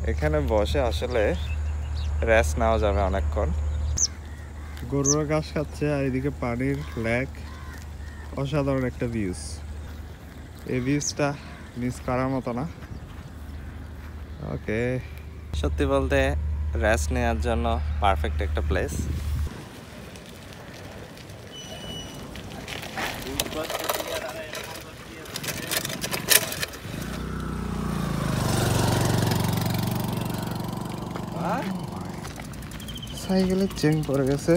এখানে বসে আসলে রেস্ট নেওয়া যাবে অনেকক্ষণ। গরুরা ঘাস খাচ্ছে আর এদিকে পানির লেক, অসাধারণ একটা ভিউজ। এই ভিউজটা মিস করার মতো না। ওকে, সত্যি বলতে রেস্ট নেওয়ার জন্য পারফেক্ট একটা প্লেস। সাইকেলের চেন পড়ে গেছে।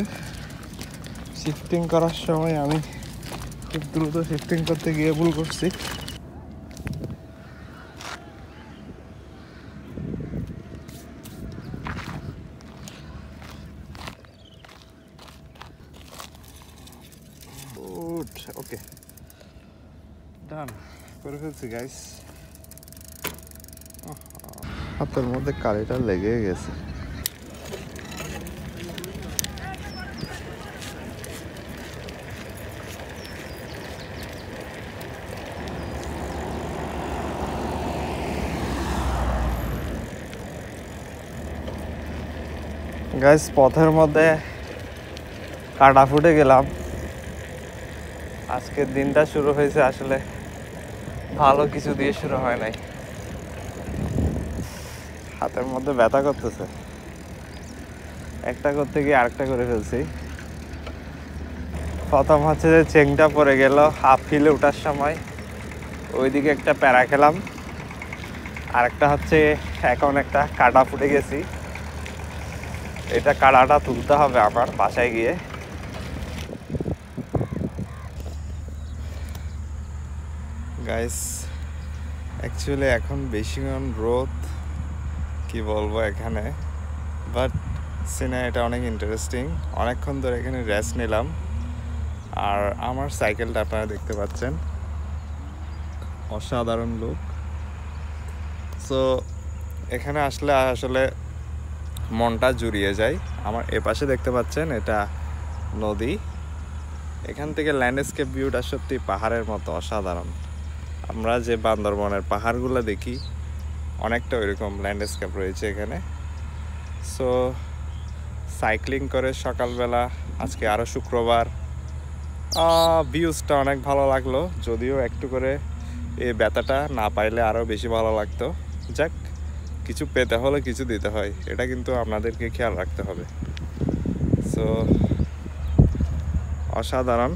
শিফটিং করার সময় আমি খুব দ্রুত শিফটিং করতে গিয়ে ভুল করছি। ওকে, ডান করে ফেলছি গাইস। হাতের মধ্যে কালিটা লেগে গেছে। গাইস, পথের মধ্যে কাটা ফুটে গেলাম। আজকের দিনটা শুরু হয়েছে আসলে ভালো কিছু দিয়ে শুরু হয় নাই। হাতের মধ্যে ব্যথা করতেছে, একটা করতে গিয়ে আরেকটা করে ফেলছি। প্রথম হচ্ছে যে চেংটা পড়ে গেল হাফ হিলে ওঠার সময়, ওইদিকে একটা প্যারা খেলাম। আরেকটা হচ্ছে এখন একটা কাটা ফুটে গেছি, এটা কাটাটা তুলতে হবে আমার বাসায় গিয়ে। গাইস, অ্যাকচুয়ালি এখন বেশিক্ষণ রোদ, কি বলবো এখানে, বাট সিনারিটা অনেক ইন্টারেস্টিং। অনেকক্ষণ ধরে এখানে রেস্ট নিলাম। আর আমার সাইকেলটা আপনারা দেখতে পাচ্ছেন, অসাধারণ লুক। সো এখানে আসলে আসলে মনটা জুড়িয়ে যায়। আমার এপাশে দেখতে পাচ্ছেন এটা নদী। এখান থেকে ল্যান্ডস্কেপ ভিউটা সত্যি পাহাড়ের মতো অসাধারণ। আমরা যে বান্দরবনের পাহাড়গুলো দেখি অনেকটা ওইরকম ল্যান্ডস্কেপ রয়েছে এখানে। সো সাইক্লিং করে সকালবেলা, আজকে আরও শুক্রবার, ভিউজটা অনেক ভালো লাগলো। যদিও একটু করে এই ব্যথাটা না পাইলে আরও বেশি ভালো লাগতো। যাক, কিছু পেতে হলে কিছু দিতে হয়, এটা কিন্তু আপনাদেরকে খেয়াল রাখতে হবে। সো অসাধারণ।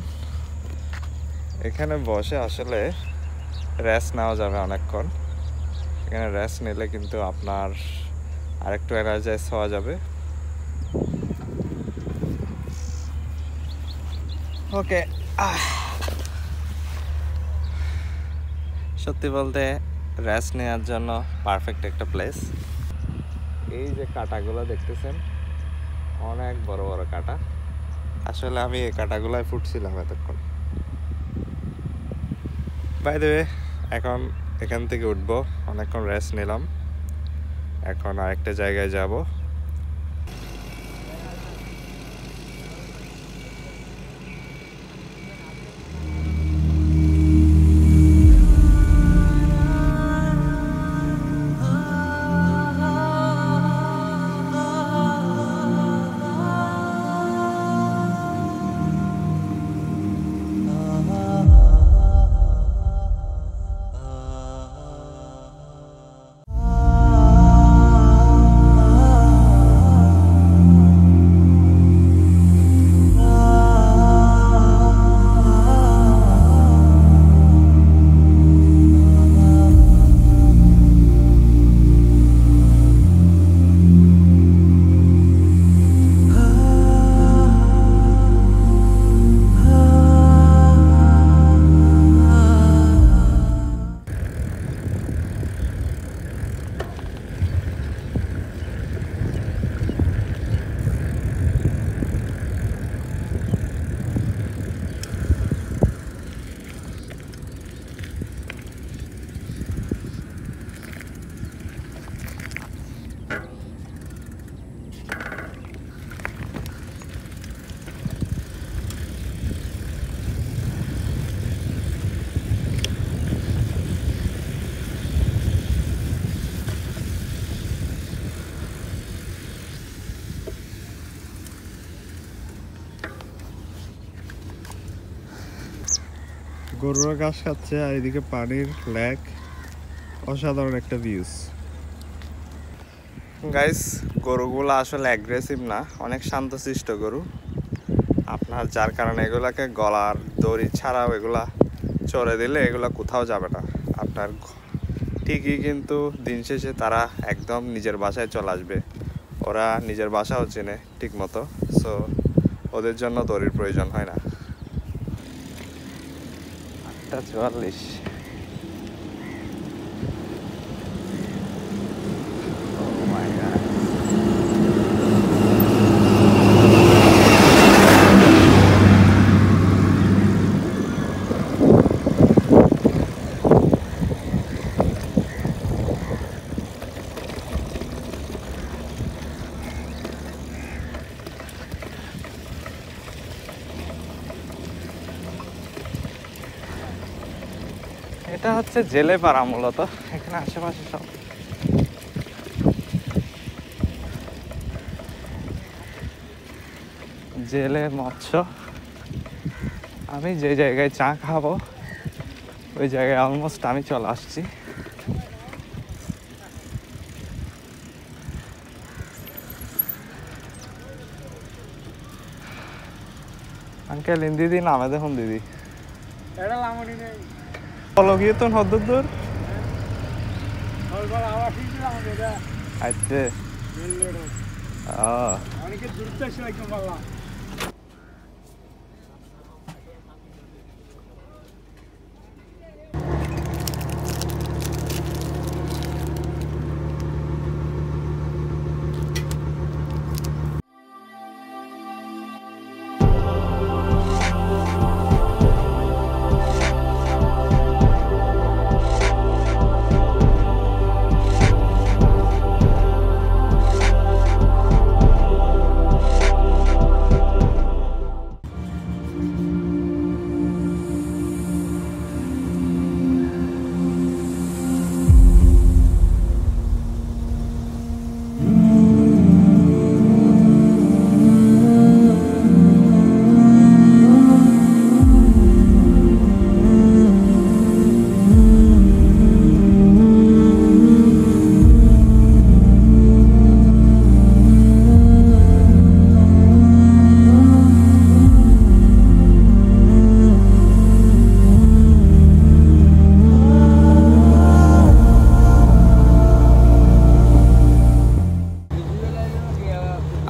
এখানে বসে আসলে রেস্ট নেওয়া যাবে অনেকক্ষণ। এখানে রেস্ট নিলে কিন্তু আপনার আরেকটু এনার্জাইজ হওয়া যাবে। ওকে, সত্যি বলতে রেস্ট নেওয়ার জন্য পারফেক্ট একটা প্লেস। এই যে কাঁটাগুলো দেখতেছেন, অনেক বড় বড় কাঁটা। আসলে আমি এই কাঁটাগুলোয় ফুটছিলাম এতক্ষণ। বাই দ্য ওয়ে, এখন এখান থেকে উঠবো, অনেকক্ষণ রেস্ট নিলাম, এখন আরেকটা জায়গায় যাব। গরুরা ঘাস খাচ্ছে আর এদিকে পানির লেক, অসাধারণ একটা ভিউজ। গাইস, গরুগুলো আসলে অ্যাগ্রেসিভ না, অনেক শান্তশিষ্ট গরু আপনার, যার কারণে এগুলাকে গলার দড়ি ছাড়াও এগুলা চড়ে দিলে এগুলা কোথাও যাবে না আপনার। ঠিকই, কিন্তু দিন শেষে তারা একদম নিজের বাসায় চলে আসবে। ওরা নিজের বাসাও চেনে ঠিক মতো, সো ওদের জন্য দড়ির প্রয়োজন হয় না। 8:44। এটা হচ্ছে জেলে পাড়া মূলত, এখানে আশেপাশে সব জেলে মৎস্য। আমি যে জায়গায় চা খাবো ওই জায়গায় অলমোস্ট আমি চলে আসছি। আঙ্কেল দিদি নামে দেখুন দিদি বলো গিয়ে তো হদ্দুর আচ্ছা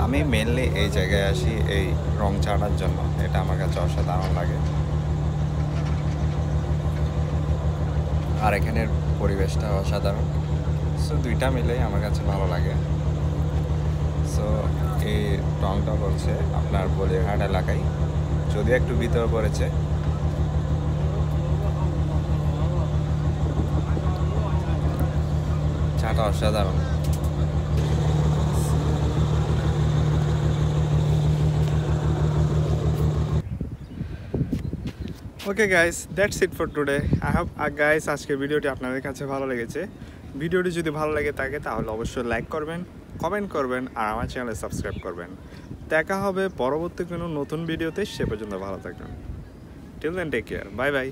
আমি মেনলি এই জায়গায় আসি এই রং চাটার জন্য, এটা আমার কাছে অসাধারণ লাগে। আর এখানের পরিবেশটা অসাধারণ, সো দুইটা মিলেই আমার কাছে ভালো লাগে। সো এই রংটা পড়ছে আপনার বলিরহাট এলাকায়, যদিও একটু ভিতরে পড়েছে। চাটা অসাধারণ। Okay guys, that's it for today. I hope guys আজকের ভিডিওটি আপনাদের কাছে ভালো লেগেছে। ভিডিওটি যদি ভালো লেগে থাকে তাহলে অবশ্যই লাইক করবেন, কমেন্ট করবেন আর আমার চ্যানেলে সাবস্ক্রাইব করবেন। দেখা হবে পরবর্তী কোনো নতুন ভিডিওতে, সে পর্যন্ত ভালো থাকবেন। Till then take care, bye by.